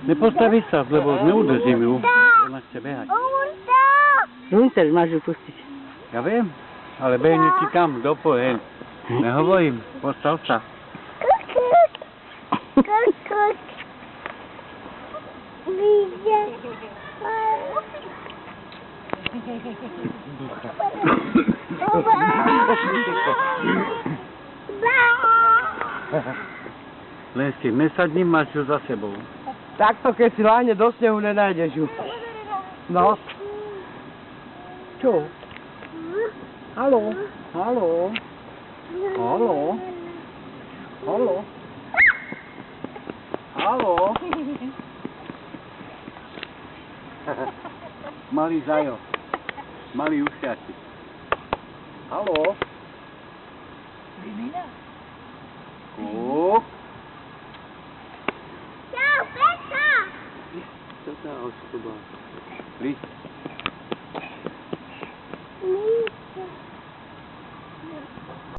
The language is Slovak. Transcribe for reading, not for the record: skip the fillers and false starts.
Nepostaví sa, lebo neudržím ju. Ona chce behať. Hunter, máš ju pustiť. Ja viem, ale behni ti tam, do pohen. Nehovorím, postav sa. Len si nesadni, máš ju za sebou. Takto, keď si láhne do snehu, nenájdeš ju. No. Čo? Haló? Haló? Haló? Haló? Haló? Malý zajo. Malý ušiaci. Haló? Kúp. Čau, Peťa! Čo tá osoba? Príď.